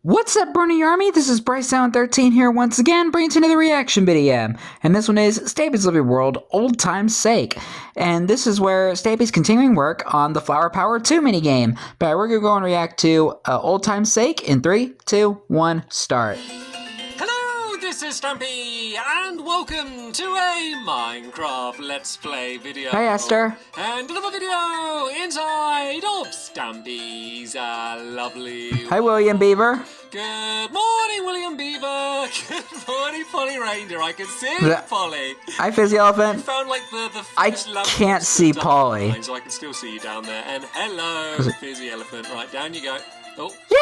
What's up, Bernie Army? This is BryceAllen13 here once again, bringing you another reaction video. And this one is Stampy's Living World, Old Time's Sake. And this is where Stampy's continuing work on the Flower Power 2 minigame. But we're going to go and react to Old Time's Sake in 3, 2, 1, start. Hello, this is Stampy, and welcome to a Minecraft Let's Play video. Hi, Esther. And another video inside of Stampy's lovely... Hi, William Beaver. Good morning, William Beaver. Good morning, Polly Reindeer. I can see Polly. Hi, Fizzy Elephant. I found like the I can't see Polly. So I can still see you down there. And hello, Fizzy Elephant. Right, down you go. Oh. Yeah!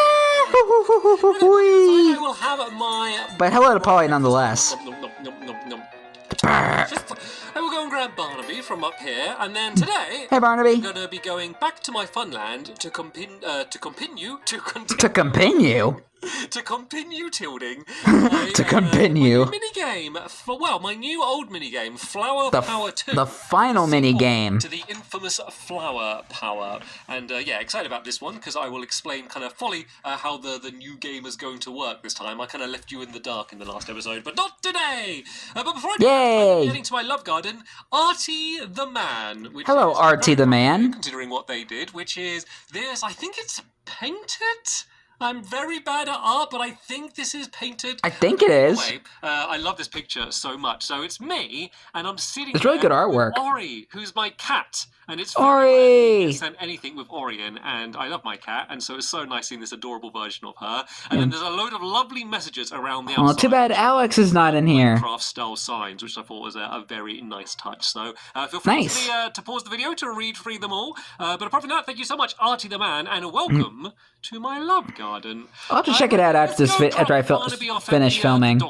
I will have my... But hello to Polly nonetheless. I will go and grab Barnaby from up here, and then today... Hey, Barnaby. I'm going to be going back to my funland to continue tilding my minigame for, well, my new old minigame, Flower Power 2. The final minigame. To the infamous Flower Power. And yeah, excited about this one, because I will explain kind of fully how the new game is going to work this time. I kind of left you in the dark in the last episode, but not today! But before I do that, I'm getting to my love garden, Artie the Man. Which Hello, Artie the Man. Considering what they did, which is this, I think it's painted? I'm very bad at art, but I think this is painted. I think it is. Anyway, I love this picture so much. So it's me, and I'm sitting It's really good artwork. with Ori, who's my cat. And it's Ori! Send anything with Ori in, and I love my cat, and so it's so nice seeing this adorable version of her. And then there's a load of lovely messages around the outside. Oh, too bad Alex is not in here. Minecraft-style signs, which I thought was a very nice touch. So feel free to pause the video to read through them all. But apart from that, thank you so much, Artie the Man, and welcome to my love garden. I'll have to check it out after I finish filming.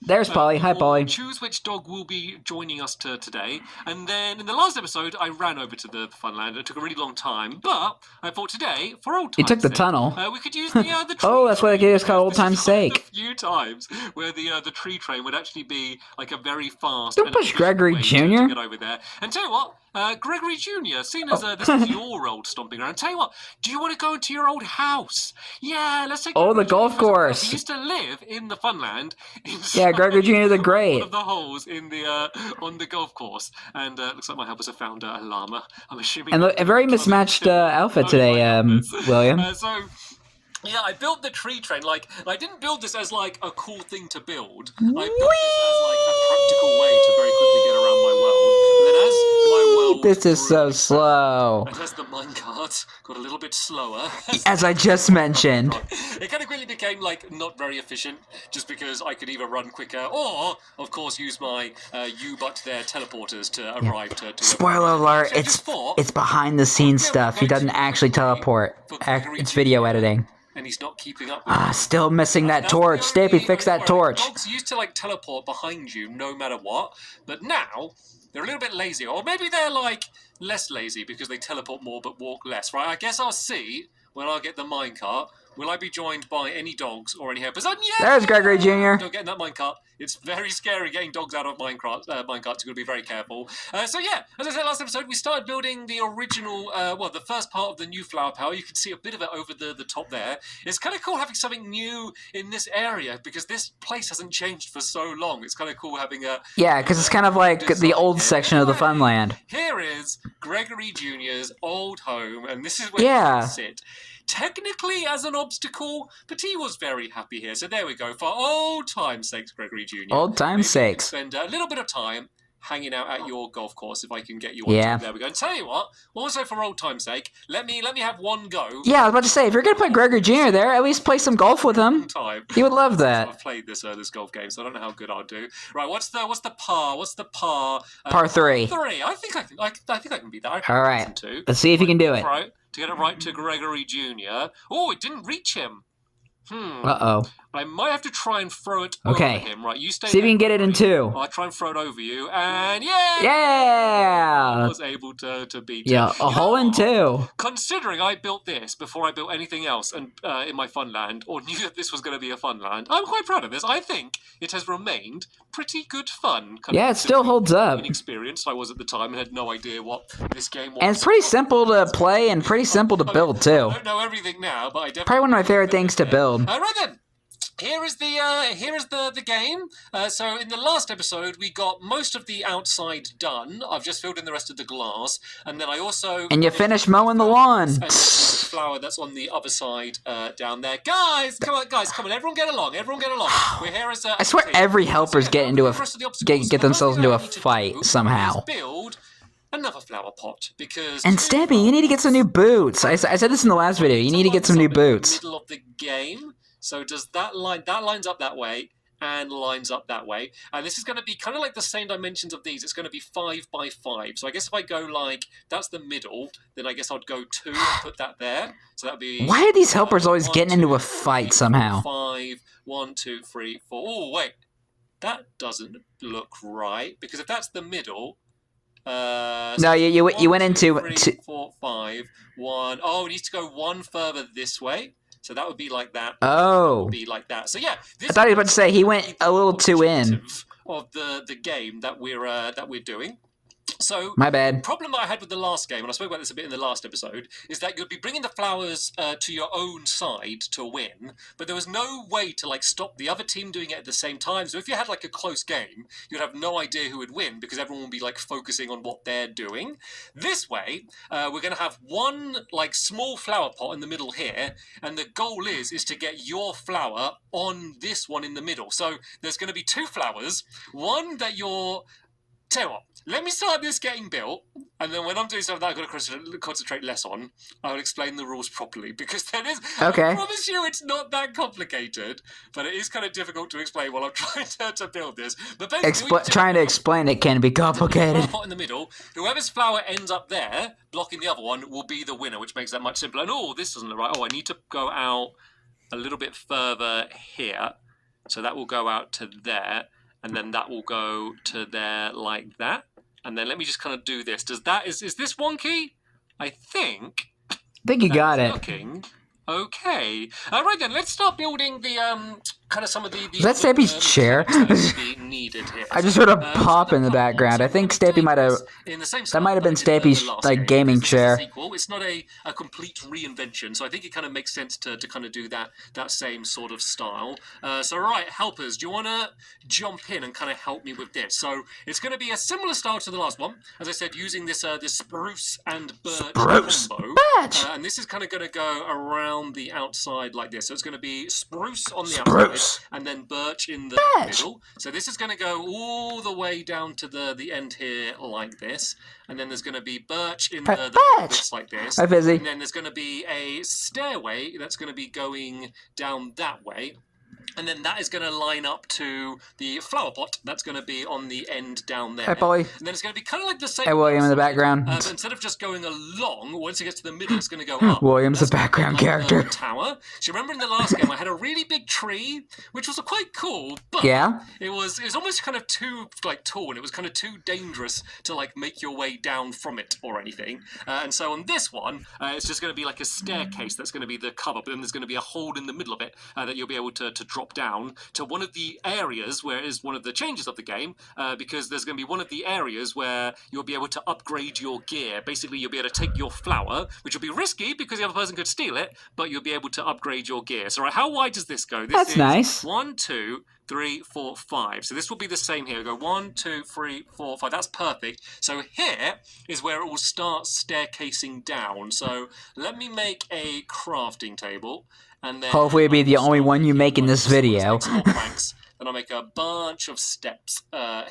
There's Polly. Hi, Polly. Choose which dog will be joining us today. And then in the last episode, I ran over to the funland. It took a really long time, but I thought today, for old time's You took the sake, tunnel. we could use the tree. Oh, that's why it is called Old Time's Sake. A few times where the tree train would actually be like a very fast. Don't push Gregory Jr. To get over there. And tell you what, Gregory Jr., seeing as this is your old stomping ground, tell you what, do you want to go into your old house? Yeah, let's take... Oh, the golf course. He used to live in the funland. Yeah, Gregory Jr. the Great. One of the holes in the on the golf course. And looks like my helpers have found a llama. I'm assuming... And a very mismatched outfit today, William. Yeah, I built the tree train, like, I didn't build this as, like, a cool thing to build. I built this as, like, a practical way to very quickly get around my world. And then as my world... This is so slow. And as the minecart got a little bit slower... As I just mentioned. It kind of quickly became, like, not very efficient, just because I could either run quicker, or, of course, use my U-but-there teleporters to arrive to... Spoiler alert, it's behind-the-scenes stuff. He doesn't actually teleport. It's video editing. And he's not keeping up with still missing that torch. Stampy, fix that torch. Dogs used to, like, teleport behind you no matter what, but now they're a little bit lazy. Or maybe they're, like, less lazy because they teleport more but walk less, right? I guess I'll see when I get the minecart. Will I be joined by any dogs or any helpers? There's Gregory Jr. Don't get in that minecart. It's very scary getting dogs out of minecarts. You've got to be very careful. So yeah, as I said last episode, we started building the original, the first part of the new Flower Power. You can see a bit of it over the top there. It's kind of cool having something new in this area because this place hasn't changed for so long. It's kind of cool having a... Yeah, because it's kind of like the old section of the Funland. Here is Gregory Jr.'s old home, and this is where he sit. Technically as an obstacle, but he was very happy here. So there we go. For old time's sakes, Gregory Jr. Old time's sakes. Spend a little bit of time hanging out at your golf course if I can get you on. There we go. And tell you what, also for old time's sake, let me have one go. Yeah, I was about to say, if you're gonna put Gregory Jr. there, at least play some golf with him. He would love that. I've played this golf game, so I don't know how good I'll do. Right, what's the par? What's the par? Par 3. 3. I think I can beat that. All right. Let's see if you can do it. Right, to get it right to Gregory Jr. Oh, it didn't reach him. Uh-oh. I might have to try and throw it over him. Right, you stay See if you can get it in 2. I'll try and throw it over you, and yeah! I was able to beat it. A hole in 2. Considering I built this before I built anything else and in my funland, or knew that this was going to be a funland, I'm quite proud of this. I think it has remained pretty good fun. Yeah, it still holds up. Inexperienced I was at the time and had no idea what this game was. And it's pretty simple to play and pretty simple to build, too. I don't know everything now, but I definitely... Probably one of my favorite things to build. Right then. here is the game. So in the last episode, we got most of the outside done. I've just filled in the rest of the glass, and then I also And you finished mowing the lawn. And the flower that's on the other side down there. Guys, come on! Everyone get along! We're here as a I swear team. every helper's So, get into a get themselves into a fight fight somehow. Build another flower pot because. And Stampy, you need to get some new boots. I said this in the last video. You need to get some new boots. Middle of the game. So does that line? That lines up that way and lines up that way. And this is going to be kind of like the same dimensions of these. It's going to be 5 by 5. So I guess if I go like that's the middle, then I guess I'd go 2 and put that there. So that'd be. Why are these helpers always getting into a fight somehow? 5, 1, 2, 3, 4. Oh wait, that doesn't look right because if that's the middle. No, you went into 3, 4, 5, 1. Oh, it needs to go one further this way. So that would be like that. Oh. That would be like that. So yeah, I thought he was about to say he went a little too in. Of the game that we're doing. So my bad. The problem I had with the last game, and I spoke about this a bit in the last episode, is that you'd be bringing the flowers to your own side to win, but there was no way to like stop the other team doing it at the same time. So if you had like a close game, you'd have no idea who would win because everyone would be like focusing on what they're doing. This way, we're going to have one like small flower pot in the middle here, and the goal is to get your flower on this one in the middle. So there's going to be 2 flowers, one that you're. Tell you what, let me start this getting built, and then when I'm doing something that I've got to concentrate less on, I'll explain the rules properly, because then okay. I promise you it's not that complicated, but it is kind of difficult to explain while I'm trying to build this. But trying to explain it can be complicated. In the middle, whoever's flower ends up there, blocking the other one, will be the winner, which makes that much simpler. And oh, this doesn't look right. Oh, I need to go out a little bit further here, so that will go out to there. And then that will go to there like that. And then let me just kind of do this. Is this wonky? I think you got it. Looking okay. Right then, let's start building the kind of some of the. Is that Stampy's chair? Needed here. I just heard a pop in the background. I think Stampy might have. That might have been Stampy's like gaming chair. It's not a complete reinvention, so I think it kind of makes sense to kind of do that same sort of style. So right, helpers, do you want to jump in and kind of help me with this? So it's going to be a similar style to the last one, as I said, using this spruce and birch combo. And this is kind of going to go around the outside like this. So it's going to be spruce on the outside and then birch in the middle. So this is going to go all the way down to the end here like this. And then there's going to be birch in the bits like this. Hi, Fizzy. And then there's going to be a stairway that's going to be going down that way. And then that is going to line up to the flower pot that's going to be on the end down there. Hi, Polly. And then it's going to be kind of like the same. Hey, William in the background. But instead of just going along, once it gets to the middle, it's going to go up. William's the background character. Tower. So remember in the last game, I had a really big tree, which was quite cool, but it was almost kind of too like tall, and it was kind of too dangerous to like make your way down from it or anything. And so on this one, it's just going to be like a staircase that's going to be the cover, but then there's going to be a hole in the middle of it that you'll be able to drop down to one of the areas where is one of the changes of the game, because there's going to be one of the areas where you'll be able to upgrade your gear. Basically, you'll be able to take your flower, which will be risky because the other person could steal it, but you'll be able to upgrade your gear. So, right, how wide does this go? This is nice. 1, 2, 3, 4, 5. So this will be the same here. Go 1, 2, 3, 4, 5. That's perfect. So here is where it will start staircasing down. So let me make a crafting table. And then hopefully it'll be the only one you make in this video. Then I'll make a bunch of steps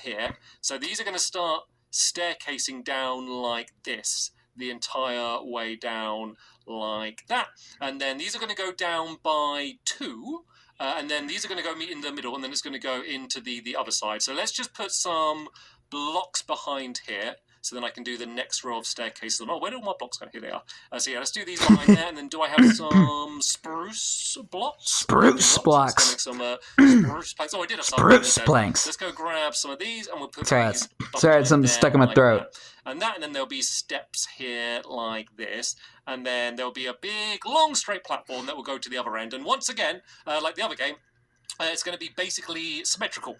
here. So these are going to start staircasing down like this, the entire way down like that. And then these are going to go down by 2. And then these are going to go meet in the middle, and then it's going to go into the other side. So let's just put some blocks behind here. So then I can do the next row of staircases. Oh, where do all my blocks go? Here they are. So yeah, let's do these behind there. And then do I have some spruce blocks? Spruce blocks. Let's make some spruce planks. Oh, I did have some. Spruce planks. Let's go grab some of these, and we'll put these. Sorry, something stuck in my throat. And then there'll be steps here like this. And then there'll be a big, long, straight platform that will go to the other end. And once again, like the other game, it's going to be basically symmetrical.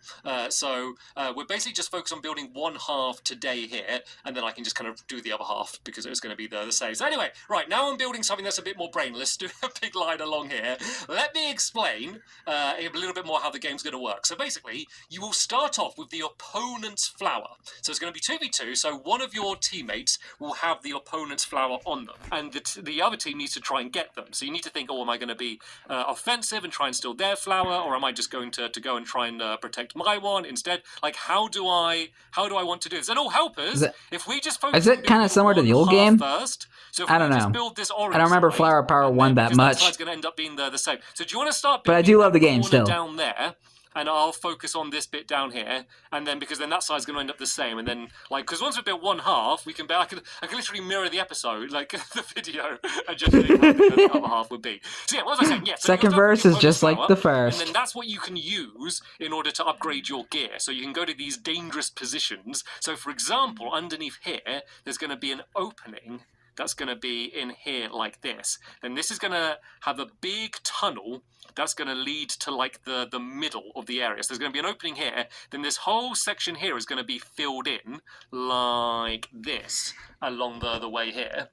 So we're basically just focused on building one half today here, and then I can just kind of do the other half because it was going to be the same. So anyway, right, now I'm building something that's a bit more brainless. Do a big line along here. Let me explain a little bit more how the game's going to work. So basically, you will start off with the opponent's flower. So it's going to be 2v2, so one of your teammates will have the opponent's flower on them, and the other team needs to try and get them. So you need to think, oh, am I going to be offensive and try and steal their flower, or am I just going to go and try and protect my one instead? Like, how do I want to do this? And all helpers, if we just focus. Is it kind of similar to the old game? First, so if I don't we know. just build this orange I don't remember side, Flower Power 1 that much. That side's going to end up being the same. So do you want to start? But I do love the game still. Down there. And I'll focus on this bit down here, and then because then that side's going to end up the same, and then like because once we built one half, we can I can literally mirror the episode, like the video, and just think what the other half would be. So yeah, what was I saying? Yeah, so second verse is just like the first, and then that's what you can use in order to upgrade your gear. So you can go to these dangerous positions. So for example, underneath here, there's going to be an opening. That's going to be in here like this. And this is going to have a big tunnel that's going to lead to like the middle of the area. So there's going to be an opening here. Then this whole section here is going to be filled in like this along the way here.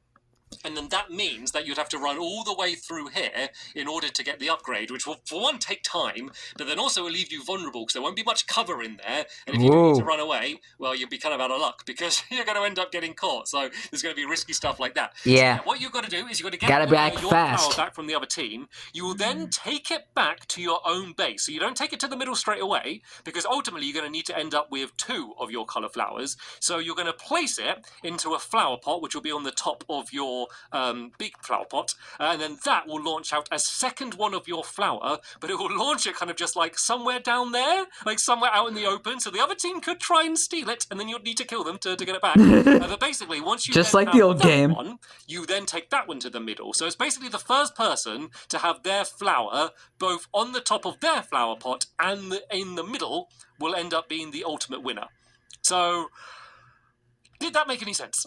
And then that means that you'd have to run all the way through here in order to get the upgrade, which will, for one, take time, but then also will leave you vulnerable because there won't be much cover in there. And if you do need to run away, well, you'll be kind of out of luck because you're going to end up getting caught. So there's going to be risky stuff like that. Yeah. So what you've got to do is you've got to get your power back from the other team. You will then take it back to your own base. So you don't take it to the middle straight away because ultimately you're going to need to end up with 2 of your colour flowers. So you're going to place it into a flower pot, which will be on the top of your big flower pot, and then that will launch out a second one of your flower, but it will launch it kind of just like somewhere down there, like somewhere out in the open, so the other team could try and steal it, and then you'd need to kill them to get it back. But basically, once you just like the old game, you then take that one to the middle. So it's basically the first person to have their flower both on the top of their flower pot and in the middle will end up being the ultimate winner. So did that make any sense?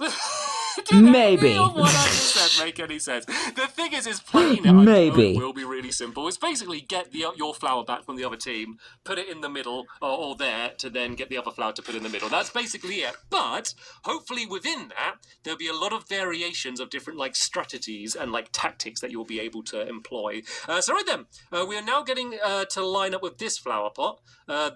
Maybe. What I just said make any sense? The thing is playing it Maybe will be really simple. It's basically get your flower back from the other team, put it in the middle or there to then get the other flower to put in the middle. That's basically it. But hopefully within that there'll be a lot of variations of different like strategies and like tactics that you'll be able to employ. So right then, we are now getting to line up with this flower pot.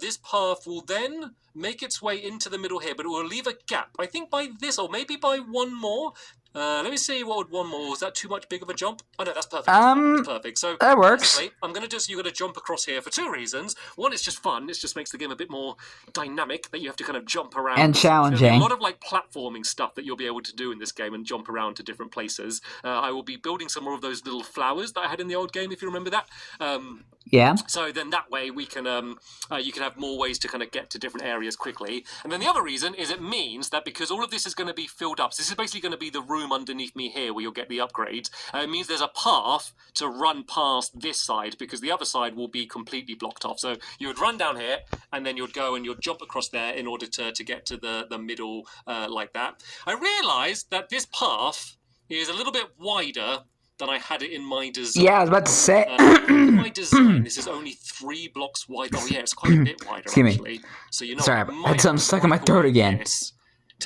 This path will then make its way into the middle here, but it will leave a gap. I think by this, or maybe by one more. Let me see what would one more. Is that too much big of a jump? Oh no, that's perfect. That's perfect. So that works. I'm going to just, you're going to jump across here for 2 reasons. One, it's just fun. It just makes the game a bit more dynamic, that you have to kind of jump around. And challenging. A lot of like platforming stuff that you'll be able to do in this game and jump around to different places. I will be building some more of those little flowers that I had in the old game, if you remember that. Yeah. So then that way we can, you can have more ways to kind of get to different areas quickly. And then the other reason is it means that because all of this is going to be filled up, so this is basically going to be the room underneath me here where you'll get the upgrades. It means there's a path to run past this side because the other side will be completely blocked off. So you would run down here and then you'd go and you'd jump across there in order to get to the middle like that. I realised that this path is a little bit wider than I had it in my design. Yeah, I was about to say. In my design, this is only 3 blocks wide. Oh yeah, it's quite a bit wider actually. So you know, sorry, I had something stuck in my throat again.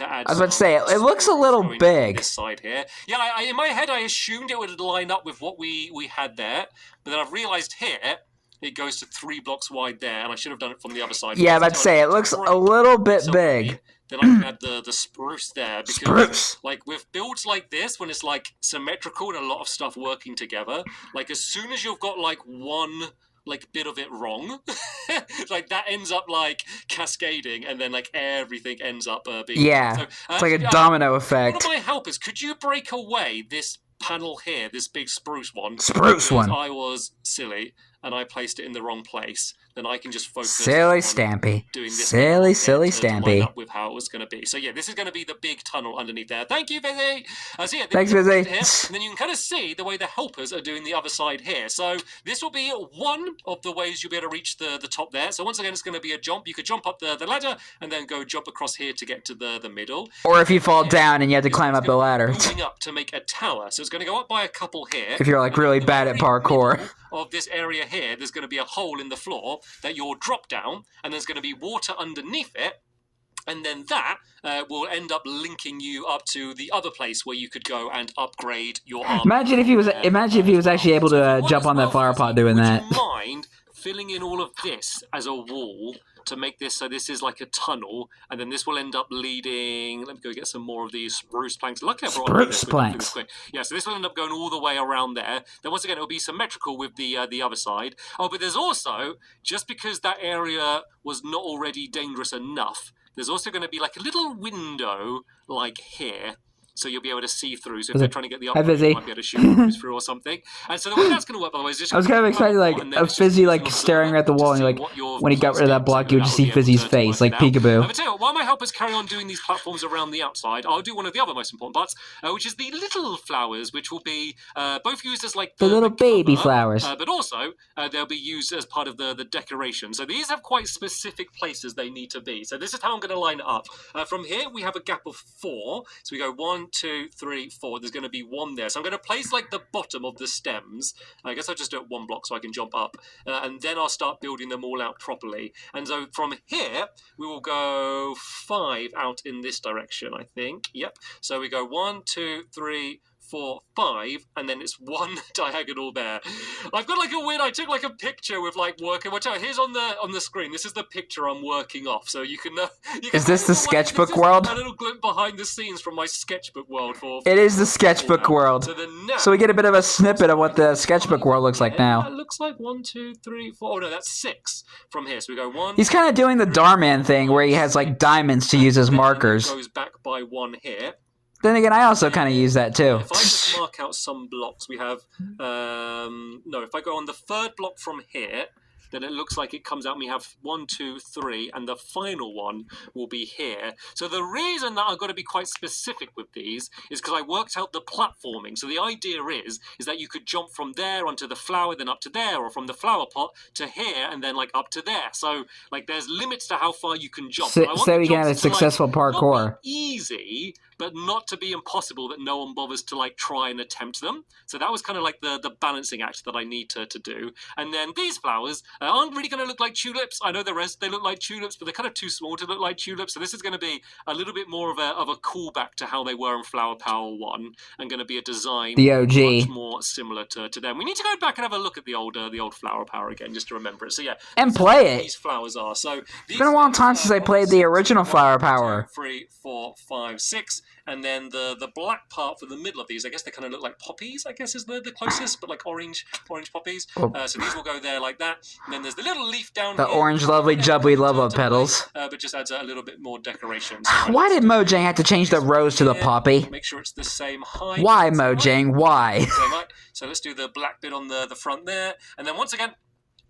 I was about to say, it looks a little big. This side here. Yeah, in my head I assumed it would line up with what we had there, but then I've realised here it goes to 3 blocks wide there, and I should have done it from the other side. Yeah, I was about to say, it looks a little bit big. Then I can add the spruce there, because like with builds like this, when it's like symmetrical and a lot of stuff working together, like as soon as you've got like one like bit of it wrong, like that ends up like cascading, and then like everything ends up being so, it's like a domino effect. One of my helpers, could you break away this panel here, this big spruce one? I was silly and I placed it in the wrong place. Then I can just focus silly on Stampy. Doing this silly to line Stampy. up with how it was going to be. So yeah, this is going to be the big tunnel underneath there. Thank you, Vizzy. So yeah, thanks, Vizzy. And then you can kind of see the way the helpers are doing the other side here. So this will be one of the ways you'll be able to reach the top there. So once again, it's going to be a jump. You could jump up the ladder and then go jump across here to get to the middle. Or if you fall down and you have to climb up the ladder. Moving up to make a tower. So it's going to go up by a couple here. If you're like really bad at parkour. Of this area here, there's going to be a hole in the floor that you'll drop down, and there's going to be water underneath it. And then that will end up linking you up to the other place where you could go and upgrade your armor. Imagine if he was actually able to jump on that flower pot doing that. Would you mind filling in all of this as a wall to make this so this is like a tunnel, and then this will end up leading. Let me go get some more of these spruce planks. Luckily, I brought spruce planks. Quick. Yeah, so this will end up going all the way around there. Then once again, it will be symmetrical with the other side. Oh, but there's also, just because that area was not already dangerous enough, there's also going to be like a little window like here. So you'll be able to see through. So if they're trying to get the upgrade, you might be able to shoot through or something. And so the way that's going to work, by the way, is just... I was kind of expecting like a Fizzy like staring at the wall, and you're like, when he got rid of that block, you would just see Fizzy's face, like peekaboo. But tell you what, while my helpers carry on doing these platforms around the outside, I'll do one of the other most important parts, which is the little flowers, which will be both used as like the little baby flowers, but also they'll be used as part of the decoration. So these have quite specific places they need to be. So this is how I'm going to line it up. From here, we have a gap of 4. So we go 1, 2, 3, 4. There's going to be 1 there. So I'm going to place like the bottom of the stems. I guess I'll just do it 1 block so I can jump up. And then I'll start building them all out properly. And so from here, we will go 5 out in this direction, I think. Yep. So we go 1, 2, 3, 4, 5, and then it's 1 diagonal there. I've got like a weird. I took like a picture with like working. Watch out! Here's on the screen. This is the picture I'm working off, so you can. Is this the sketchbook world? A little glimpse behind the scenes from my sketchbook world. It is the sketchbook world. So we get a bit of a snippet of what the sketchbook world looks like now. It looks like 1, 2, 3, 4. Oh no, that's 6 from here. So we go 1. He's kind of doing the Darman thing where he has like diamonds to use as markers. Goes back by 1 here. Then again, I also kind of use that too. If I just mark out some blocks, we have... no, if I go on the 3rd block from here, then it looks like it comes out and we have 1, 2, 3, and the final one will be here. So the reason that I've got to be quite specific with these is because I worked out the platforming. So the idea is that you could jump from there onto the flower, then up to there, or from the flower pot to here, and then like up to there. So like there's limits to how far you can jump. So we can have a successful parkour. Not be easy, but not to be impossible that no one bothers to like try and attempt them. So that was kind of like the balancing act that I need to do. And then these flowers aren't really going to look like tulips. I know the rest, they look like tulips, but they're kind of too small to look like tulips. So this is going to be a little bit more of a callback to how they were in Flower Power 1, and going to be a design the OG. Much more similar to them. We need to go back and have a look at the old Flower Power again, just to remember it. So yeah, and play it. These flowers are. So it's been a long time since I played the original Flower Power. 2, 3, 4, 5, 6. And then the black part for the middle of these, I guess they kind of look like poppies, I guess is the closest, but like orange poppies. So these will go there like that. And then there's the little leaf down here. The orange lovely jubbly love petals. But just adds a little bit more decoration. So why did Mojang have to change the rose to the poppy? Make sure it's the same height. Why, Mojang? Why? So let's do the black bit on the front there. And then once again,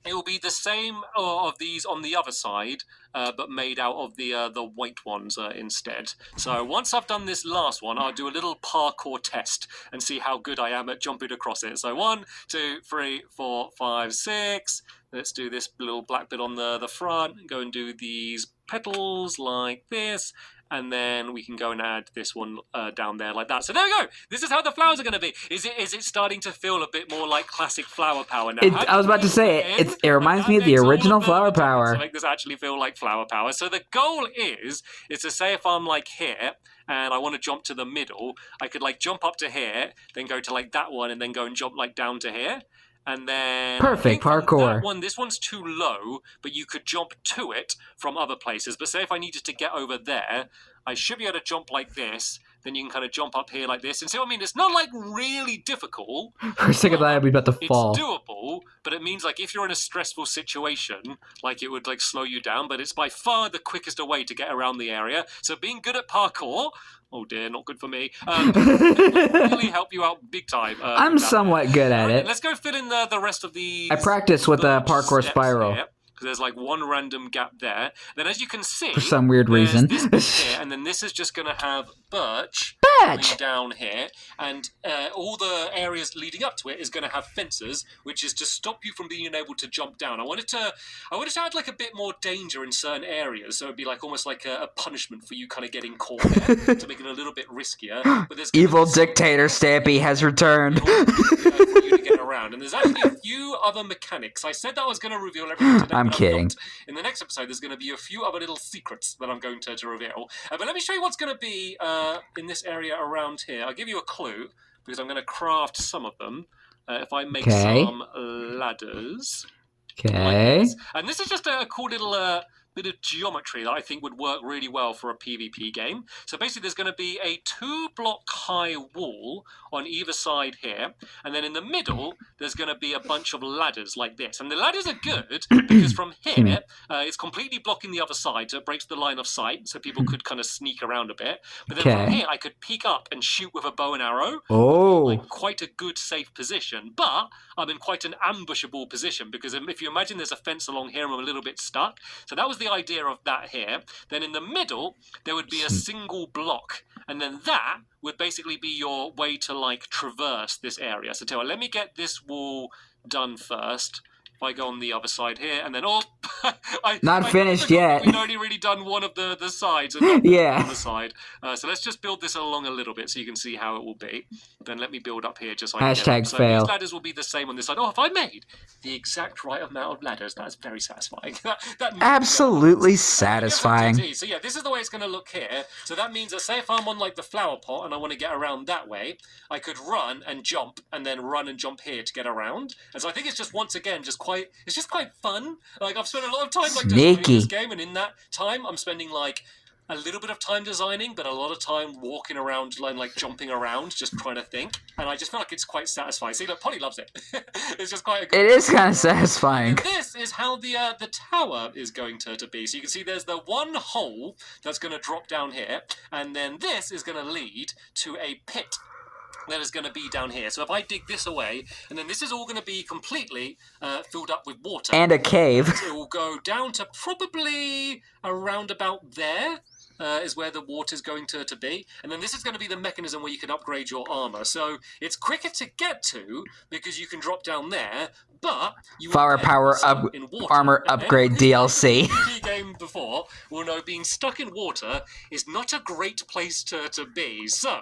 it will be the same of these on the other side, but made out of the white ones instead. So once I've done this last one, I'll do a little parkour test and see how good I am at jumping across it. So 1, 2, 3, 4, 5, 6. Let's do this little black bit on the front. Go and do these petals like this. And then we can go and add this one down there like that. So there we go. This is how the flowers are going to be. Is it starting to feel a bit more like classic Flower Power now? I was about to say, it reminds me of the original Flower Power. To make this actually feel like Flower Power. So the goal is to say if I'm like here, and I want to jump to the middle, I could like jump up to here, then go to like that one, and then go and jump like down to here. And then perfect parkour. This one's too low, but you could jump to it from other places. But say if I needed to get over there, I should be able to jump like this. Then you can kind of jump up here like this. And see what I mean? It's not like really difficult. For a second, I'd be about to fall. It's doable, but it means like if you're in a stressful situation, like it would like slow you down. But it's by far the quickest way to get around the area. So being good at parkour. Oh dear, not good for me. Really help you out big time. I'm somewhat good at it. Let's go fill in the rest of these. I practice with a parkour spiral. Because there's like one random gap there. Then as you can see, for some weird reason, this bit here, and then this is just going to have birch. much. down here, and all the areas leading up to it is going to have fences, which is to stop you from being able to jump down. I wanted to add like a bit more danger in certain areas, so it'd be like almost like a punishment for you kind of getting caught there to make it a little bit riskier. But there's Evil dictator Stampy has returned. for you to get around, and there's actually a few other mechanics. I said that I was going to reveal everything today. I'm kidding. In the next episode, there's going to be a few other little secrets that I'm going to reveal. But let me show you what's going to be in this area around here. I'll give you a clue, because I'm going to craft some of them. If I make some ladders. Okay. Like this. And this is just a cool little bit of geometry that I think would work really well for a PvP game. So basically there's going to be a 2-block high wall on either side here, and then in the middle there's going to be a bunch of ladders like this. And the ladders are good because from here it's completely blocking the other side, so it breaks the line of sight, so people could kind of sneak around a bit. But then from here I could peek up and shoot with a bow and arrow. Like quite a good safe position, but I'm in quite an ambushable position, because if you imagine there's a fence along here and I'm a little bit stuck. So that was the idea of that here. Then in the middle there would be a single block, and then that would basically be your way to like traverse this area. So tell her, let me get this wall done first. If I go on the other side here, and then not finished yet. We've only really done one of the sides, and not the other side. So let's just build this along a little bit so you can see how it will be. Then let me build up here just so I can #fail. These ladders will be the same on this side. Oh, have I made the exact right amount of ladders? That's very satisfying. that Absolutely satisfying. So yeah, this is the way it's going to look here. So that means that say if I'm on like the flower pot and I want to get around that way, I could run and jump, and then run and jump here to get around. And so I think it's just once again it's just quite fun. Like I've spent a lot of time like designing this game, and in that time I'm spending like a little bit of time designing, but a lot of time walking around and like jumping around, just trying to think. And I just feel like it's quite satisfying. See, look, Polly loves it. It's just quite a good. It is kind of satisfying. And this is how the tower is going to be. So you can see there's the one hole that's going to drop down here, and then this is going to lead to a pit that is going to be down here. So if I dig this away, and then this is all going to be completely filled up with water. And a cave. So it will go down to probably around about there. Is where the water is going to be. And then this is going to be the mechanism where you can upgrade your armor. So it's quicker to get to because you can drop down there, but you Firepower armor upgrade DLC. Game before will know being stuck in water is not a great place to be. So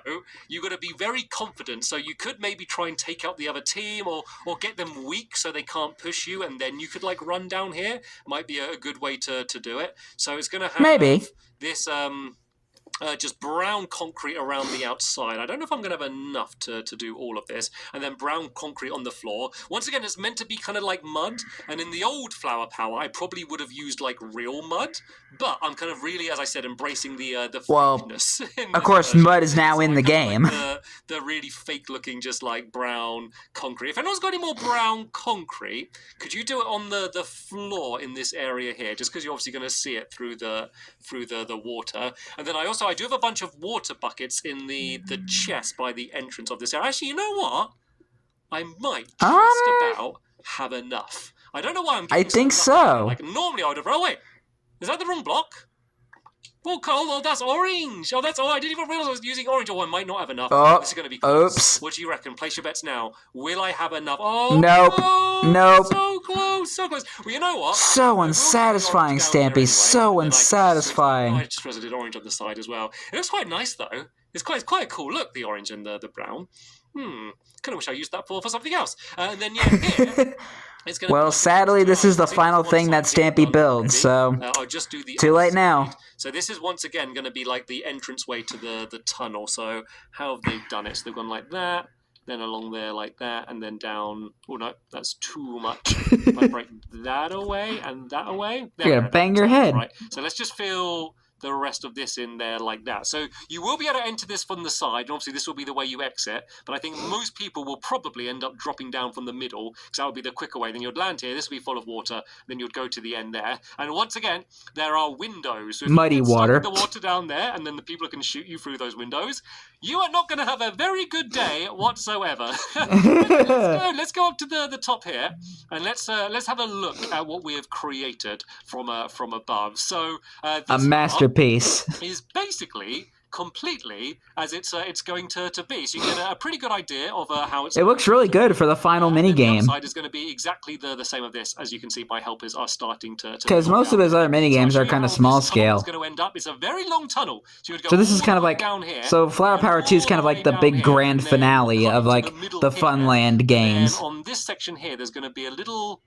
you've got to be very confident. So you could maybe try and take out the other team, or get them weak so they can't push you, and then you could like run down here. Might be a good way to do it. So it's going to have this just brown concrete around the outside. I don't know if I'm going to have enough to do all of this. And then brown concrete on the floor. Once again, it's meant to be kind of like mud. And in the old Flower Power, I probably would have used like real mud. But I'm kind of really, as I said, embracing the fakeness. Of course, mud is now in the game. Like the really fake-looking, just like brown concrete. If anyone's got any more brown concrete, could you do it on the floor in this area here? Just because you're obviously going to see it through the water. And then I do have a bunch of water buckets in the chest by the entrance of this area. Actually, you know what? I might just about have enough. I don't know why I'm getting think so. Like, normally I would have... Oh, wait. Is that the wrong block? Oh, Cole, oh, that's orange. I didn't even realize I was using orange. Oh, I might not have enough. This is going to be close. Oops. What do you reckon? Place your bets now. Will I have enough? Oh, nope. Nope. So close, so close. Well, you know what? So unsatisfying, Stampy. Anyway, so unsatisfying. I just realized I did orange on the side as well. It looks quite nice, though. It's quite a cool look, the orange and the brown. Kind of wish I used that for something else. And then, yeah, here... Well, sadly, this is the final thing that Stampy builds, so I'll just do the too late now. So this is once again going to be like the entranceway to the tunnel. So how have they done it? So they've gone like that, then along there like that, and then down. Oh no, that's too much. If I break that away and that away, you're gonna bang your head. Right. So let's just fill the rest of this in there like that. So you will be able to enter this from the side, and obviously this will be the way you exit, but I think most people will probably end up dropping down from the middle, because that would be the quicker way. Then you'd land here, this would be full of water, then you'd go to the end there. And once again, there are windows. So if muddy you get water. stuck with the water down there, and then the people can shoot you through those windows, you are not going to have a very good day whatsoever. Let's go up to the top here, and let's have a look at what we have created from above. So a masterpiece is basically completely as it's going to be. So you get a pretty good idea of how it's. It looks really good for the final mini game. The outside is going to be exactly the same of this. As you can see, my helpers are starting to. Because most of his other mini games are kind of small scale. It's going to end up. It's a very long tunnel. So this is kind of like down here. So Flower Power 2 is kind of like the big grand finale of like the Funland games. And on this section here, there's going to be a little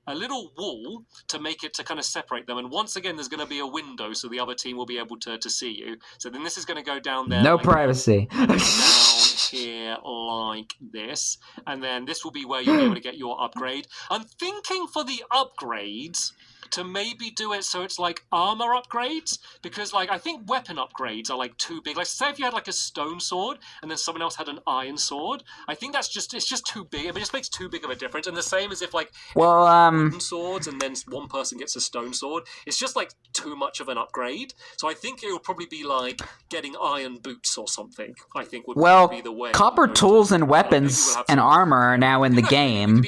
wall to make it to kind of separate them, and once again there's going to be a window so the other team will be able to see you. So then this is going to go down there. No privacy. Down here like this, and then this will be where you'll be able to get your upgrade. I'm thinking for the upgrades to maybe do it so it's like armor upgrades, because like I think weapon upgrades are like too big. Like say if you had like a stone sword and then someone else had an iron sword, I think it's just too big. It just makes too big of a difference. And the same as if like wooden swords and then one person gets a stone sword, it's just like too much of an upgrade. So I think it will probably be like getting iron boots or something. I think would be the way. Copper tools and weapons and armor are now in the game.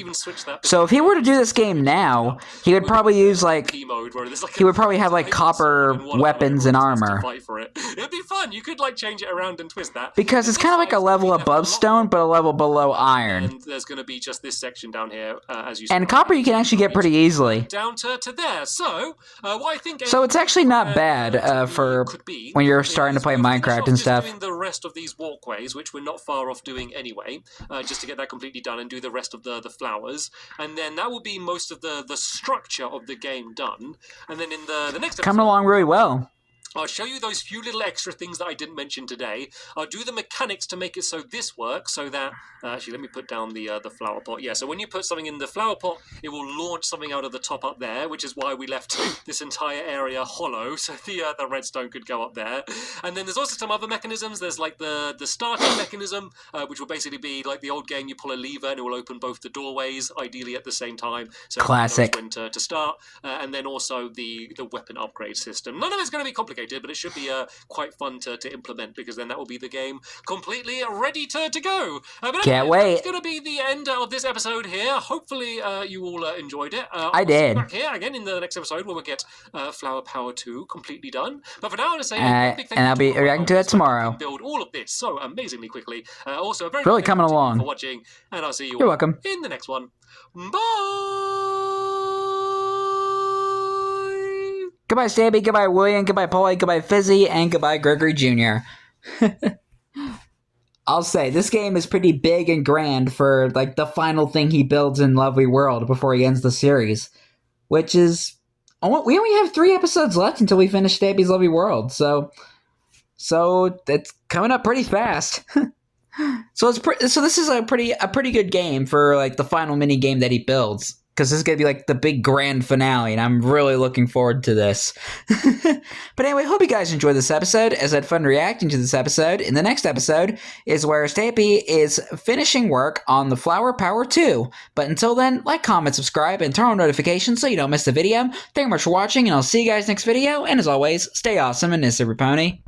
So if he were to do this game now, he would probably use like he would probably have like copper weapons and armor. It'd be fun. You could like change it around and twist that. Because it's kind of like a level above stone, but a level below iron. And there's going to be just this section down here, as you see. And copper you can actually get pretty easily. Down to there. So, what I think. So it's actually not bad for when you're starting to play Minecraft and stuff. Doing the rest of these walkways, which we're not far off doing anyway, just to get that completely done and do the rest of the flowers, and then that will be most of the structure of the game done. And then in the next episode, coming along really well. I'll show you those few little extra things that I didn't mention today. I'll do the mechanics to make it so this works, so that... actually, let me put down the flower pot. Yeah, so when you put something in the flower pot, it will launch something out of the top up there, which is why we left this entire area hollow, so the redstone could go up there. And then there's also some other mechanisms. There's like the starting mechanism, which will basically be like the old game. You pull a lever and it will open both the doorways, ideally at the same time. So classic. When to start. And then also the weapon upgrade system. None of it's going to be complicated, but it should be quite fun to implement, because then that will be the game completely ready to go. But can't wait. It's going to be the end of this episode here. Hopefully you all enjoyed it. I did. Back here again in the next episode when we get Flower Power 2 completely done. But for now, I want to say and I'll be reacting to it tomorrow. Build all of this so amazingly quickly. Also, a very really coming along. For watching, and I'll see you. You're welcome. In the next one. Bye. Goodbye, Stampy. Goodbye, William. Goodbye, Paulie. Goodbye, Fizzy. And goodbye, Gregory Jr. I'll say, this game is pretty big and grand for, like, the final thing he builds in Lovely World before he ends the series. Which is... we only have 3 episodes left until we finish Stampy's Lovely World, so it's coming up pretty fast. So this is a pretty good game for, like, the final mini game that he builds. Because this is going to be like the big grand finale, and I'm really looking forward to this. But anyway, hope you guys enjoyed this episode, as I had fun reacting to this episode. In the next episode is where Stampy is finishing work on the Flower Power 2. But until then, like, comment, subscribe, and turn on notifications so you don't miss the video. Thank you much for watching, and I'll see you guys next video. And as always, stay awesome and miss every pony.